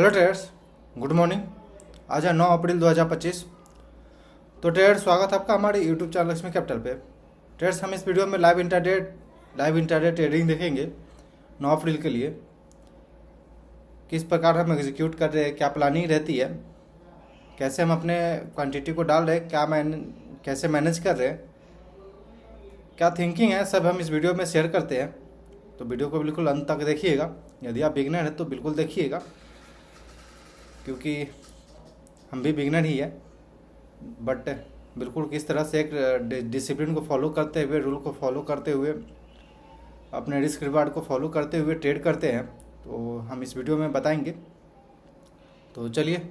Hello traders, good morning. आज है 9 अप्रैल 2025। तो ट्रेडर्स, स्वागत है आपका हमारे यूट्यूब चैनल लक्ष्मी कैपिटल पे। ट्रेडर्स, हम इस वीडियो में लाइव इंटरडे ट्रेडिंग देखेंगे 9 अप्रैल के लिए। किस प्रकार हम एग्जीक्यूट कर रहे हैं, क्या प्लानिंग रहती है, कैसे हम अपने क्वांटिटी को डाल रहे हैं, कैसे मैनेज कर रहे हैं, क्या थिंकिंग है, सब हम इस वीडियो में शेयर करते हैं। तो वीडियो को बिल्कुल अंत तक देखिएगा। यदि आप बिगिनर हैं तो बिल्कुल देखिएगा, क्योंकि हम भी बिगिनर ही है। बट बिल्कुल किस तरह से एक डिसिप्लिन को फॉलो करते हुए, रूल को फॉलो करते हुए, अपने रिस्क रिवार्ड को फॉलो करते हुए ट्रेड करते हैं, तो हम इस वीडियो में बताएंगे। तो चलिए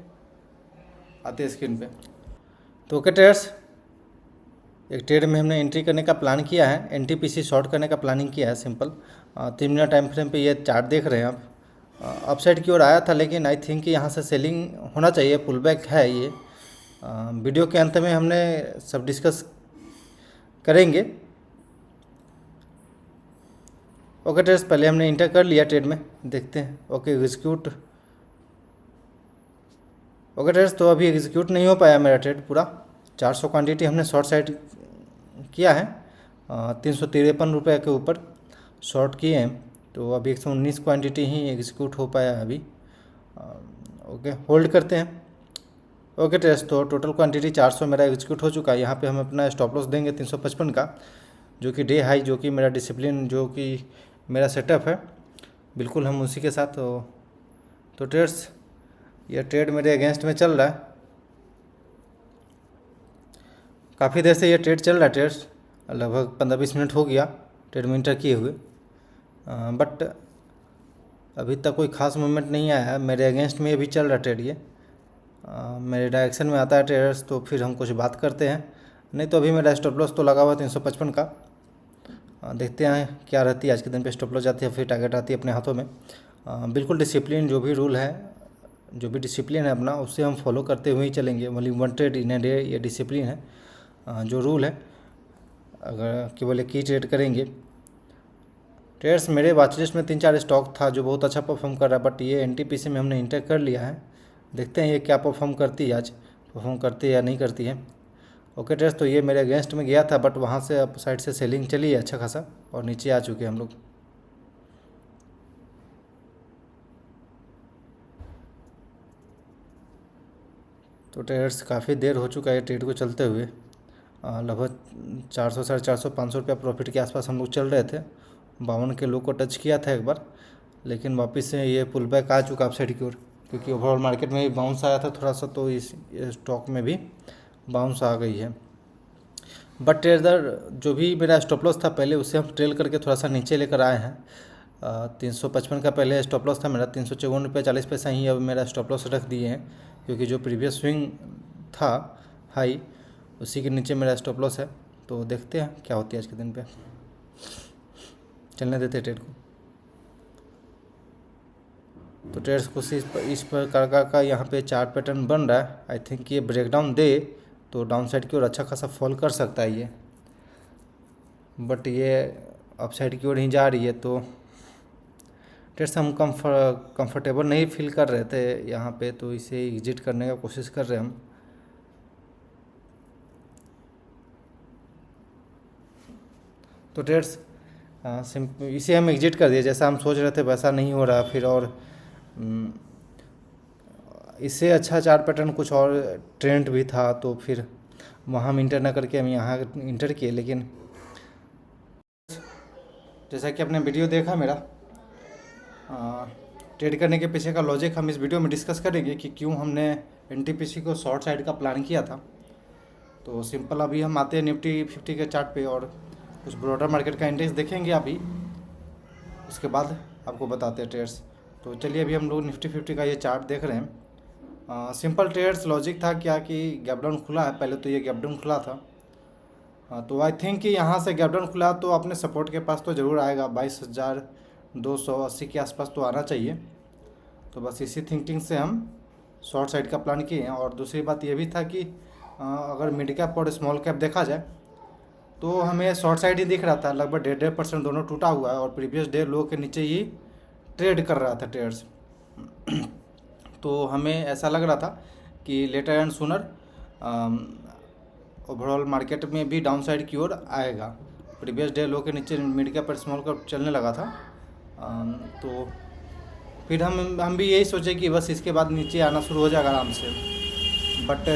आते हैं स्क्रीन पे। तो ओके ट्रेडर्स, एक ट्रेड में हमने एंट्री करने का प्लान किया है, एनटीपीसी शॉर्ट करने का प्लानिंग किया है। सिंपल 3 मिनट टाइम फ्रेम पे ये चार्ट देख रहे हैं आप। अपसाइड की ओर आया था, लेकिन आई थिंक यहाँ से सेलिंग होना चाहिए, पुल बैक है ये। वीडियो के अंत में हमने सब डिस्कस करेंगे। ओके ट्रेड्स, पहले हमने इंटर कर लिया ट्रेड में, देखते हैं। Okay execute. ओके ट्रेड्स, तो अभी एग्जीक्यूट नहीं हो पाया मेरा ट्रेड पूरा। 400 क्वांटिटी हमने शॉर्ट साइड किया है, 353 रुपये के ऊपर शॉर्ट किए हैं। तो अभी 119 क्वांटिटी ही एग्जीक्यूट हो पाया है अभी। ओके, होल्ड करते हैं। ओके ट्रेड्स, तो टोटल क्वांटिटी 400 मेरा एग्जीक्यूट हो चुका है। यहाँ पे हम अपना स्टॉप लॉस देंगे 355 का, जो कि डे हाई, जो कि मेरा डिसिप्लिन, जो कि मेरा सेटअप है, बिल्कुल हम उसी के साथ। तो ट्रेड्स, ये ट्रेड मेरे अगेंस्ट में चल रहा है। काफ़ी देर से ये ट्रेड चल रहा है ट्रेड्स, लगभग 15-20 मिनट हो गया ट्रेड में इंटर किए हुए। बट अभी तक कोई खास मूवमेंट नहीं आया है। मेरे अगेंस्ट में ये भी चल रहा है ट्रेड ये। मेरे डायरेक्शन में आता है ट्रेडर्स तो फिर हम कुछ बात करते हैं, नहीं तो अभी मेरा स्टॉप लॉस तो लगा हुआ 355 का। देखते हैं क्या रहती है आज के दिन पे। स्टॉप लॉस जाती है, फिर टारगेट आती है अपने हाथों में। बिल्कुल डिसिप्लिन, जो भी रूल है, जो भी डिसिप्लिन है अपना, उससे हम फॉलो करते हुए ही चलेंगे। Only 1 trade in a day, ये डिसिप्लिन है, जो रूल है। अगर केवल एक ही ट्रेड करेंगे। ट्रेड्स, मेरे वॉच लिस्ट में 3-4 स्टॉक था जो बहुत अच्छा परफॉर्म कर रहा है, बट ये एनटीपीसी में हमने इंटर कर लिया है। देखते हैं ये क्या परफॉर्म करती है, आज परफॉर्म करती है या नहीं करती है। ओके ट्रेड्स, तो ये मेरे अगेंस्ट में गया था, बट वहाँ से अप साइड से सेलिंग चली है अच्छा खासा, और नीचे आ चुके हैं हम लोग। तो ट्रेड्स, काफ़ी देर हो चुका है ट्रेड को चलते हुए। लगभग 400, 450, 500 रुपया प्रॉफिट के आसपास हम लोग चल रहे थे। 52 के लो को टच किया था एक बार, लेकिन वापस से ये पुल बैक आ चुका अपसाइड की ओर, क्योंकि ओवरऑल मार्केट में भी बाउंस आया था थोड़ा सा, तो इस स्टॉक में भी बाउंस आ गई है। बट ट्रेडर, जो भी मेरा स्टॉप लॉस था पहले, उससे हम ट्रेल करके थोड़ा सा नीचे लेकर आए हैं। 355 का पहले स्टॉप लॉस था मेरा, 354 रुपये 40 पैसा ही अब मेरा स्टॉप लॉस रख दिए हैं, क्योंकि जो प्रीवियस स्विंग था हाई, उसी के नीचे मेरा स्टॉप लॉस है। तो देखते हैं क्या होती है आज के दिन पे, चलने देते ट्रेड को। तो ट्रेड्स को इस प्रकार का यहाँ पे चार्ट पैटर्न बन रहा है। आई थिंक ये ब्रेकडाउन दे तो डाउन साइड की ओर अच्छा खासा फॉल कर सकता है ये, बट ये अप साइड की ओर ही जा रही है। तो ट्रेड्स, हम कंफर्टेबल नहीं फील कर रहे थे यहाँ पे, तो इसे एग्जिट करने का कोशिश कर रहे हैं हम। तो ट्रेड्स, इसे हम एग्जिट कर दिए, जैसा हम सोच रहे थे वैसा नहीं हो रहा फिर, और इससे अच्छा चार्ट पैटर्न कुछ और ट्रेंड भी था, तो फिर वहाँ हम इंटर ना करके हम यहाँ इंटर किए। लेकिन जैसा कि आपने वीडियो देखा मेरा, ट्रेड करने के पीछे का लॉजिक हम इस वीडियो में डिस्कस करेंगे कि क्यों हमने एनटीपीसी को शॉर्ट साइड का प्लान किया था। तो सिंपल, अभी हम आते हैं निफ्टी 50 के चार्ट पे, और कुछ ब्रॉडर मार्केट का इंडेक्स देखेंगे अभी, उसके बाद आपको बताते हैं ट्रेड्स। तो चलिए, अभी हम लोग निफ्टी 50 का ये चार्ट देख रहे हैं। सिंपल ट्रेड्स, लॉजिक था क्या कि गैप डाउन खुला है, पहले तो ये गैप डाउन खुला था। तो आई थिंक कि यहाँ से गैप डाउन खुला तो अपने सपोर्ट के पास तो ज़रूर आएगा, 22,280 के आसपास तो आना चाहिए। तो बस इसी थिंकिंग से हम शॉर्ट साइड का प्लान किए हैं। और दूसरी बात ये भी था कि अगर मिड कैप और स्मॉल कैप देखा जाए तो हमें शॉर्ट साइड ही दिख रहा था, लगभग 1.5% दोनों टूटा हुआ है, और प्रीवियस डे लो के नीचे ही ट्रेड कर रहा था ट्रेड्स। तो हमें ऐसा लग रहा था कि later and sooner overall market में भी डाउन साइड की ओर आएगा। प्रीवियस डे लो के नीचे मिड कैप और स्मॉल कैप चलने लगा था। तो फिर हम भी यही सोचे कि बस इसके बाद नीचे आना शुरू हो जाएगा आराम से, बट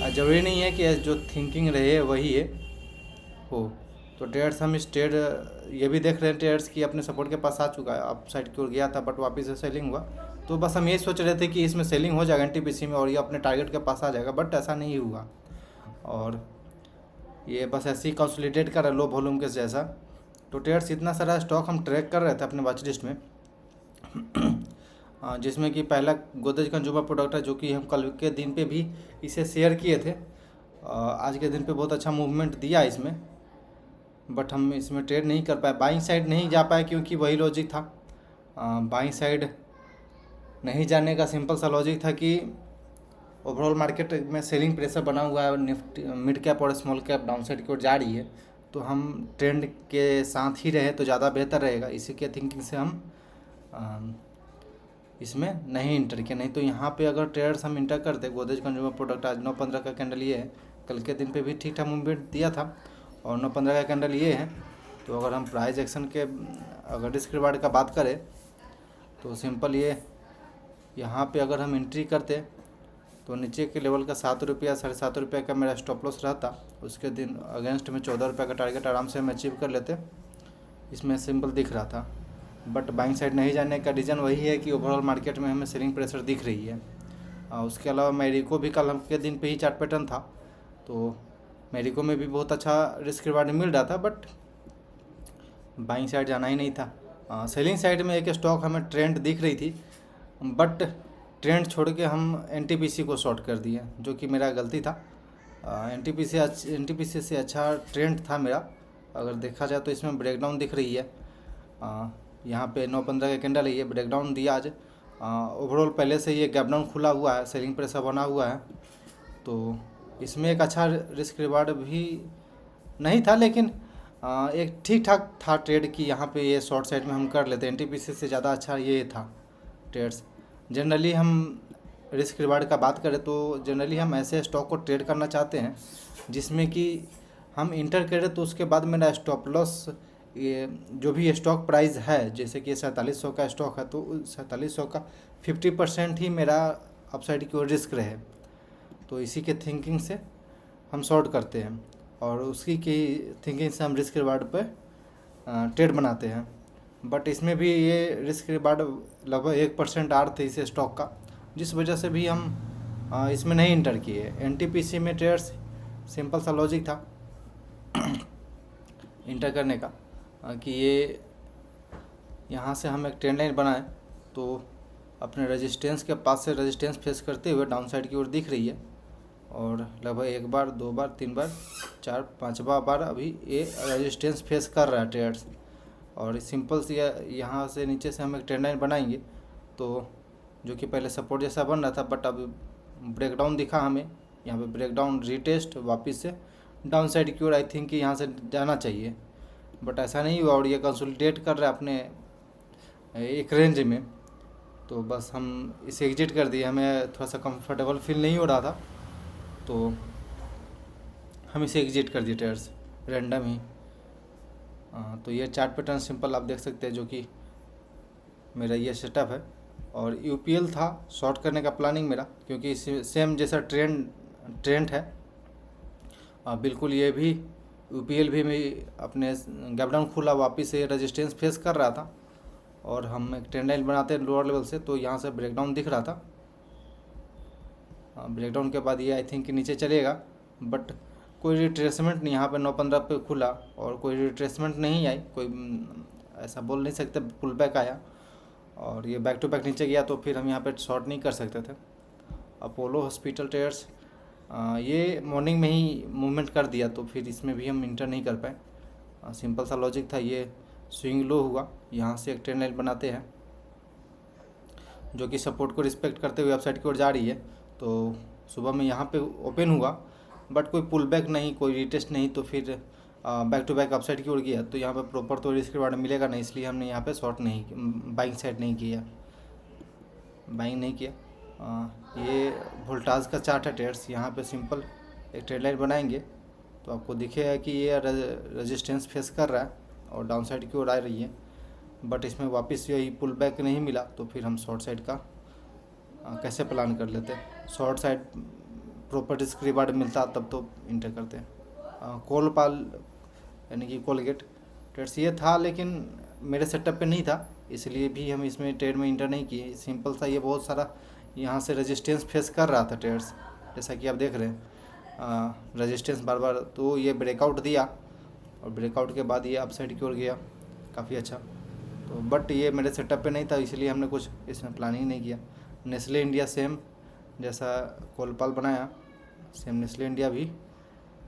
ज़रूरी नहीं है कि जो थिंकिंग रहे वही है हो। तो ट्रेडर्स हम इस ट्रेड ये भी देख रहे हैं ट्रेडर्स की अपने सपोर्ट के पास आ चुका है, अप साइड की ओर गया था बट वापस से सेलिंग हुआ। तो बस हम ये सोच रहे थे कि इसमें सेलिंग हो जाएगा एनटीपीसी में और ये अपने टारगेट के पास आ जाएगा, बट ऐसा नहीं हुआ और ये बस ऐसे ही कंसोलिडेट कर रहा है लो वॉल्यूम के जैसा। तो ट्रेडर्स इतना सारा स्टॉक हम ट्रैक कर रहे थे अपने वॉच लिस्ट में जिसमें कि पहला गोदरेज कंज्यूमर प्रोडक्ट है, जो कि हम कल के दिन पे भी इसे शेयर किए थे। आज के दिन पे बहुत अच्छा मूवमेंट दिया इसमें, बट हम इसमें ट्रेड नहीं कर पाए, बाइंग साइड नहीं जा पाए क्योंकि वही लॉजिक था। बाइंग साइड नहीं जाने का सिंपल सा लॉजिक था कि ओवरऑल मार्केट में सेलिंग प्रेशर बना हुआ है, निफ्टी मिड कैप और स्मॉल कैप डाउन साइड की ओर जा रही है, तो हम ट्रेंड के साथ ही रहे तो ज़्यादा बेहतर रहेगा। इसी के थिंकिंग से हम इसमें नहीं इंटर किया। नहीं तो यहाँ पे अगर ट्रेडर्स हम इंटर करते, गोदरेज कंज्यूमर प्रोडक्ट आज 9.15 का कैंडल ये है, कल के दिन पे भी ठीक ठाक मूवमेंट दिया था और 9.15 का कैंडल ये है। तो अगर हम प्राइस एक्शन के अगर रिस्क रिवार्ड का बात करें तो सिंपल ये यहाँ पे अगर हम एंट्री करते तो नीचे के लेवल का 7 रुपया 7.5 रुपये का मेरा स्टॉप लॉस रहता, उसके दिन अगेंस्ट में 14 रुपये का टारगेट आराम से हम अचीव कर लेते। इसमें सिंपल दिख रहा था, बट बाइंग साइड नहीं जाने का रीज़न वही है कि ओवरऑल मार्केट में हमें सेलिंग प्रेशर दिख रही है। उसके अलावा मेरिको भी कल के दिन पे ही चार्ट पैटर्न था, तो मेरिको में भी बहुत अच्छा रिस्क रिवार्ड मिल रहा था, बट बाइंग साइड जाना ही नहीं था। सेलिंग साइड में एक स्टॉक हमें ट्रेंड दिख रही थी, बट ट्रेंड छोड़ के हम एनटीपीसी को शॉर्ट कर दिए, जो कि मेरा गलती था। एनटीपीसी से अच्छा ट्रेंड था मेरा, अगर देखा जाए तो इसमें ब्रेकडाउन दिख रही है। यहाँ पे 9.15 का कैंडल है, ये ब्रेकडाउन दिया आज। ओवरऑल पहले से ये गैप डाउन खुला हुआ है, सेलिंग प्रेशर बना हुआ है, तो इसमें एक अच्छा रिस्क रिवार्ड भी नहीं था, लेकिन एक ठीक ठाक था ट्रेड की यहाँ पे ये शॉर्ट साइड में हम कर लेते। एनटीपीसी से ज़्यादा अच्छा ये था ट्रेड्स। जनरली हम रिस्क रिवार्ड का बात करें तो जनरली हम ऐसे स्टॉक को ट्रेड करना चाहते हैं जिसमें कि हम इंटर करें तो उसके बाद मेरा स्टॉप लॉस ये जो भी स्टॉक प्राइस है, जैसे कि 4700 का स्टॉक है तो 4700 का 50% ही मेरा अपसाइड की ओर रिस्क रहे। तो इसी के थिंकिंग से हम शॉर्ट करते हैं और उसी की थिंकिंग से हम रिस्क रिवार्ड पर ट्रेड बनाते हैं। बट इसमें भी ये रिस्क रिवार्ड लगभग 1% आर थे इस स्टॉक का, जिस वजह से भी हम इसमें नहीं इंटर किए। एनटीपीसी में ट्रेडर्स सिंपल सा लॉजिक था इंटर करने का कि ये यहाँ से हम एक ट्रेंड लाइन बनाएं तो अपने रेजिस्टेंस के पास से रेजिस्टेंस फेस करते हुए डाउन साइड की ओर दिख रही है और लगभग 1 बार 2 बार 3 बार 4 5वां बार अभी ये रेजिस्टेंस फेस कर रहा है ट्रेडर्स। और सिंपल से यहाँ से नीचे से हम एक ट्रेंड लाइन बनाएंगे तो जो कि पहले सपोर्ट जैसा बन रहा था, बट अब ब्रेकडाउन दिखा हमें, यहाँ पे ब्रेकडाउन रीटेस्ट वापस से डाउन साइड की ओर आई थिंक कि यहाँ से जाना चाहिए, बट ऐसा नहीं हुआ और ये कंसोलिडेट कर रहा है अपने एक रेंज में। तो बस हम इसे एग्जिट कर दिए, हमें थोड़ा सा कंफर्टेबल फील नहीं हो रहा था तो हम इसे एग्जिट कर दिए ट्रेडर्स रैंडम ही। तो ये चार्ट पैटर्न सिंपल आप देख सकते हैं, जो कि मेरा ये सेटअप है और यूपीएल था शॉर्ट करने का प्लानिंग मेरा, क्योंकि सेम जैसा ट्रेंड है बिल्कुल ये भी यूपीएल भी अपने गैप डाउन खुला वापस से रेजिस्टेंस फेस कर रहा था और हम एक ट्रेंड लाइन बनाते हैं लोअर लेवल से, तो यहाँ से ब्रेकडाउन दिख रहा था। ब्रेकडाउन के बाद ये आई थिंक नीचे चलेगा, बट कोई रिट्रेसमेंट नहीं, यहाँ पे 9.15 पे खुला और कोई रिट्रेसमेंट नहीं आई, कोई ऐसा बोल नहीं सकते पुल बैक आया और ये बैक टू बैक नीचे गया तो फिर हम यहाँ पे शॉर्ट नहीं कर सकते थे। अपोलो हॉस्पिटल ट्रेडर्स ये मॉर्निंग में ही मूवमेंट कर दिया तो फिर इसमें भी हम इंटर नहीं कर पाए। सिंपल सा लॉजिक था, ये स्विंग लो हुआ, यहाँ से एक ट्रेंड लाइन बनाते हैं जो कि सपोर्ट को रिस्पेक्ट करते हुए अपसाइड की ओर जा रही है। तो सुबह में यहाँ पे ओपन हुआ बट कोई पुल बैक नहीं, कोई रिटेस्ट नहीं, तो फिर बैक टू बैक अपसाइड की ओर गया तो यहाँ पे प्रॉपर तो रिस्क रिवार्ड मिलेगा नहीं, इसलिए हमने यहाँ पे शॉर्ट नहीं बाइंग साइड नहीं किया। बाइंग नहीं किया। ये वोल्टाज का चार्ट है ट्रेड्स। यहाँ पे सिंपल एक ट्रेड लाइन बनाएंगे तो आपको दिखेगा कि ये रेजिस्टेंस फेस कर रहा है और डाउन साइड की ओर आ रही है, बट इसमें वापस यही पुल बैक नहीं मिला तो फिर हम शॉर्ट साइड का कैसे प्लान कर लेते हैं। शॉर्ट साइड प्रॉपर्टीज के रिवार्ड मिलता तब तो इंटर करते हैं। कोल पाल यानी कि कोलगेट ट्रेड्स ये था, लेकिन मेरे सेटअप पे नहीं था, इसलिए भी हम इसमें ट्रेड में इंटर नहीं किए। सिंपल सा ये बहुत सारा यहाँ से रेजिस्टेंस फेस कर रहा था ट्रेड्स, जैसा कि आप देख रहे हैं रेजिस्टेंस बार बार, तो ये ब्रेकआउट दिया और ब्रेकआउट के बाद ये अप साइड की ओर गया काफ़ी अच्छा। तो बट ये मेरे सेटअप पे नहीं था, इसलिए हमने कुछ इसमें प्लानिंग नहीं किया। नेस्ले इंडिया सेम जैसा कोलपाल बनाया, सेम नेस्ले इंडिया भी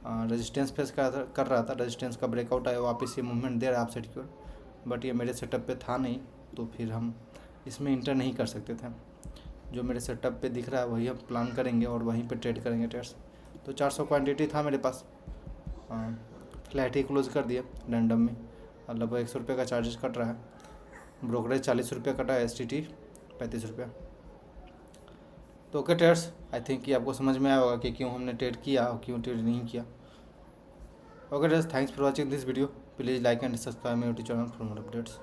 रेजिस्टेंस फेस कर रहा था। रेजिस्टेंस का ब्रेकआउट आया, वापस ये मूवमेंट दे रहा है अप साइड की ओर, बट ये मेरे सेटअप पे था नहीं तो फिर हम इसमें इंटर नहीं कर सकते थे। जो मेरे सेटअप पे दिख रहा है वही हम प्लान करेंगे और वहीं पे ट्रेड करेंगे ट्रेड्स। तो 400 क्वांटिटी था मेरे पास, फ्लैट ही क्लोज कर दिया रैंडम में। लगभग 100 रुपये का चार्जेस कट रहा है, ब्रोकरेज 40 रुपये कटा है, STT 35 रुपये। तो ओके ट्रेड्स, आई थिंक कि आपको समझ में आया होगा कि क्यों हमने ट्रेड किया और क्यों ट्रेड नहीं किया। Okay trades, thanks for watching this video. Please like and subscribe my YouTube channel for more updates.